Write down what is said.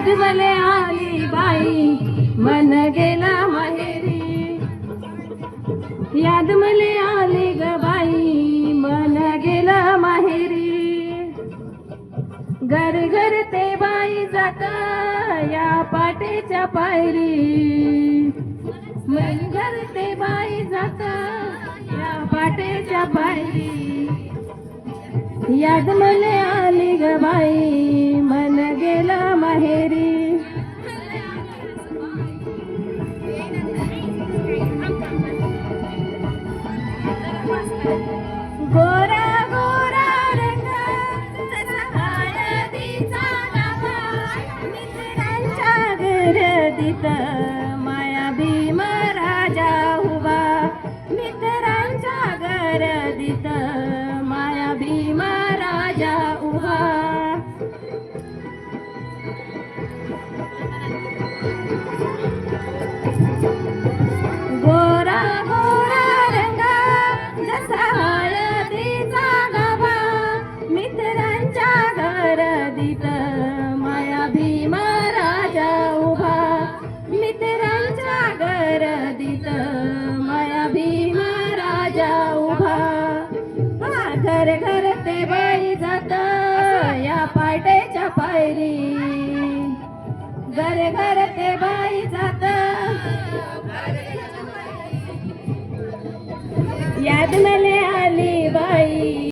याद मले आली बाई मन गेला माहेरी, याद मले आली ग बाई मन गेला माहेरी. घर घर ते बाई जात या पाटेच्या पायरी, घर ते बाई जात या पाटेच्या पायरी. याद मले आली ग बाई मन गेला माहेरी. गोरा गोरा रंग तसा हळदीचा लागा, मित्रांच्या गर्दीत माया भीम राजा उभा, मित्रांच्या गर्दीत माया भीम राजा उभा. गोरा गोरा रंग जसा हळदीचा गाभा, मित्रांच्या गर्दीत माया भीम राजा उभा, मित्रांच्या गर्दीत माया भीम राजा उभा. घर घर ते बाई जात या पाटेच्या पायरी, घर घर ते बाई जात याद